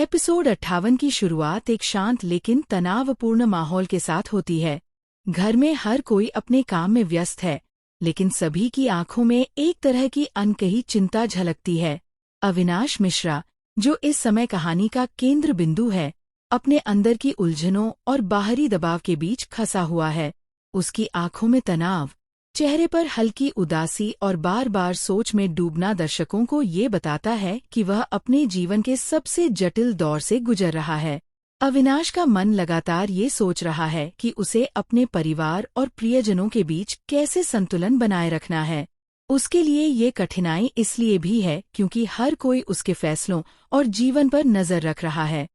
Episode 58 की शुरुआत एक शांत लेकिन तनावपूर्ण माहौल के साथ होती है। घर में हर कोई अपने काम में व्यस्त है, लेकिन सभी की आंखों में एक तरह की अनकही चिंता झलकती है। अविनाश मिश्रा, जो इस समय कहानी का केंद्र बिंदु है, अपने अंदर की उलझनों और बाहरी दबाव के बीच फंसा हुआ है। उसकी आंखों में तनाव, चेहरे पर हल्की उदासी और बार बार सोच में डूबना दर्शकों को ये बताता है कि वह अपने जीवन के सबसे जटिल दौर से गुजर रहा है। अविनाश का मन लगातार ये सोच रहा है कि उसे अपने परिवार और प्रियजनों के बीच कैसे संतुलन बनाए रखना है। उसके लिए ये कठिनाई इसलिए भी है क्योंकि हर कोई उसके फैसलों और जीवन पर नजर रख रहा है।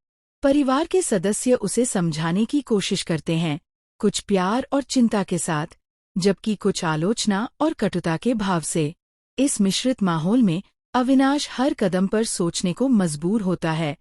परिवार के सदस्य उसे समझाने की कोशिश करते हैं, कुछ प्यार और चिंता के साथ, जबकि कुछ आलोचना और कटुता के भाव से। इस मिश्रित माहौल में अविनाश हर कदम पर सोचने को मजबूर होता है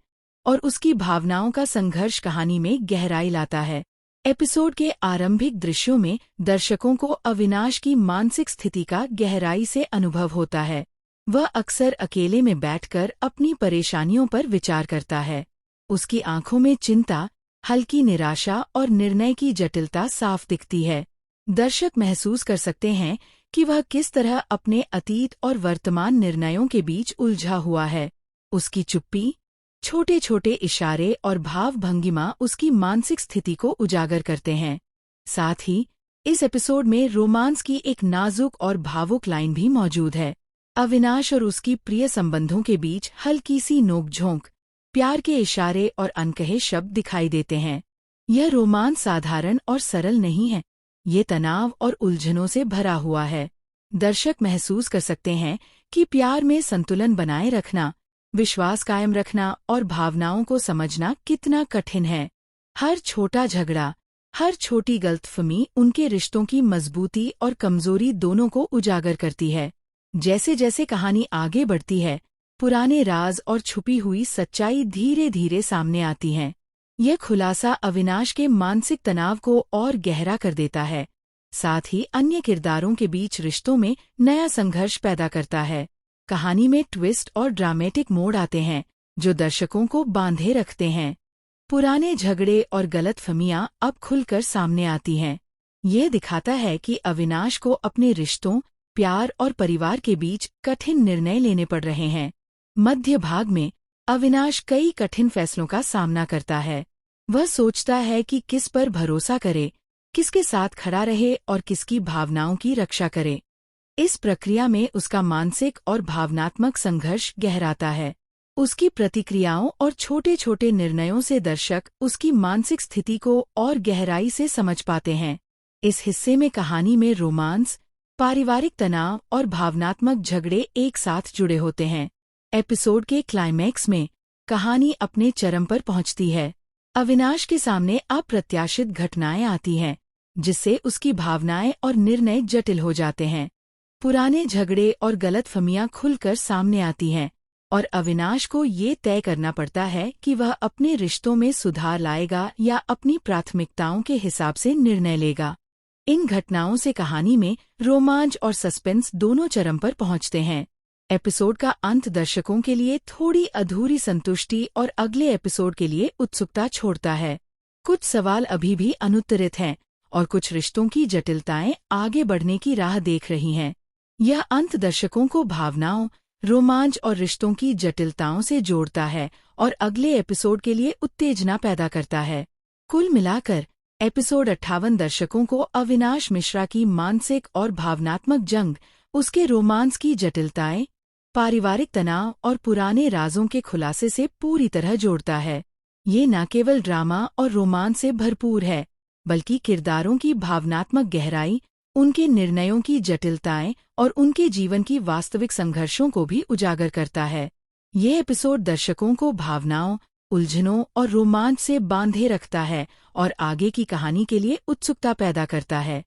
और उसकी भावनाओं का संघर्ष कहानी में गहराई लाता है। एपिसोड के आरंभिक दृश्यों में दर्शकों को अविनाश की मानसिक स्थिति का गहराई से अनुभव होता है। वह अक्सर अकेले में बैठकर अपनी परेशानियों पर विचार करता है। उसकी आंखों में चिंता, हल्की निराशा और निर्णय की जटिलता साफ दिखती है। दर्शक महसूस कर सकते हैं कि वह किस तरह अपने अतीत और वर्तमान निर्णयों के बीच उलझा हुआ है। उसकी चुप्पी, छोटे छोटे इशारे और भाव भंगिमा उसकी मानसिक स्थिति को उजागर करते हैं। साथ ही इस एपिसोड में रोमांस की एक नाजुक और भावुक लाइन भी मौजूद है। अविनाश और उसकी प्रिय संबंधों के बीच हल्की सी नोकझोंक, प्यार के इशारे और अनकहे शब्द दिखाई देते हैं। यह रोमांस साधारण और सरल नहीं है, ये तनाव और उलझनों से भरा हुआ है। दर्शक महसूस कर सकते हैं कि प्यार में संतुलन बनाए रखना, विश्वास कायम रखना और भावनाओं को समझना कितना कठिन है। हर छोटा झगड़ा, हर छोटी गलतफहमी उनके रिश्तों की मजबूती और कमजोरी दोनों को उजागर करती है। जैसे जैसे कहानी आगे बढ़ती है, पुराने राज और छुपी हुई सच्चाई धीरे धीरे सामने आती हैं। यह खुलासा अविनाश के मानसिक तनाव को और गहरा कर देता है, साथ ही अन्य किरदारों के बीच रिश्तों में नया संघर्ष पैदा करता है। कहानी में ट्विस्ट और ड्रामेटिक मोड़ आते हैं, जो दर्शकों को बांधे रखते हैं। पुराने झगड़े और गलतफहमियां अब खुलकर सामने आती हैं। ये दिखाता है कि अविनाश को अपने रिश्तों, प्यार और परिवार के बीच कठिन निर्णय लेने पड़ रहे हैं। मध्य भाग में अविनाश कई कठिन फैसलों का सामना करता है। वह सोचता है कि किस पर भरोसा करे, किसके साथ खड़ा रहे और किसकी भावनाओं की रक्षा करे। इस प्रक्रिया में उसका मानसिक और भावनात्मक संघर्ष गहराता है। उसकी प्रतिक्रियाओं और छोटे छोटे निर्णयों से दर्शक उसकी मानसिक स्थिति को और गहराई से समझ पाते हैं। इस हिस्से में कहानी में रोमांस, पारिवारिक तनाव और भावनात्मक झगड़े एक साथ जुड़े होते हैं। एपिसोड के क्लाइमैक्स में कहानी अपने चरम पर पहुंचती है। अविनाश के सामने अप्रत्याशित घटनाएं आती हैं, जिससे उसकी भावनाएं और निर्णय जटिल हो जाते हैं। पुराने झगड़े और गलतफहमियां खुलकर सामने आती हैं और अविनाश को ये तय करना पड़ता है कि वह अपने रिश्तों में सुधार लाएगा या अपनी प्राथमिकताओं के हिसाब से निर्णय लेगा। इन घटनाओं से कहानी में रोमांच और सस्पेंस दोनों चरम पर पहुंचते हैं। एपिसोड का अंत दर्शकों के लिए थोड़ी अधूरी संतुष्टि और अगले एपिसोड के लिए उत्सुकता छोड़ता है। कुछ सवाल अभी भी अनुत्तरित हैं और कुछ रिश्तों की जटिलताएं आगे बढ़ने की राह देख रही हैं। यह अंत दर्शकों को भावनाओं, रोमांच और रिश्तों की जटिलताओं से जोड़ता है और अगले एपिसोड के लिए उत्तेजना पैदा करता है। कुल मिलाकर एपिसोड 58 दर्शकों को अविनाश मिश्रा की मानसिक और भावनात्मक जंग, उसके रोमांस की जटिलताएं, पारिवारिक तनाव और पुराने राजों के खुलासे से पूरी तरह जोड़ता है। ये न केवल ड्रामा और रोमांस से भरपूर है, बल्कि किरदारों की भावनात्मक गहराई, उनके निर्णयों की जटिलताएं और उनके जीवन की वास्तविक संघर्षों को भी उजागर करता है। ये एपिसोड दर्शकों को भावनाओं, उलझनों और रोमांच से बांधे रखता है और आगे की कहानी के लिए उत्सुकता पैदा करता है।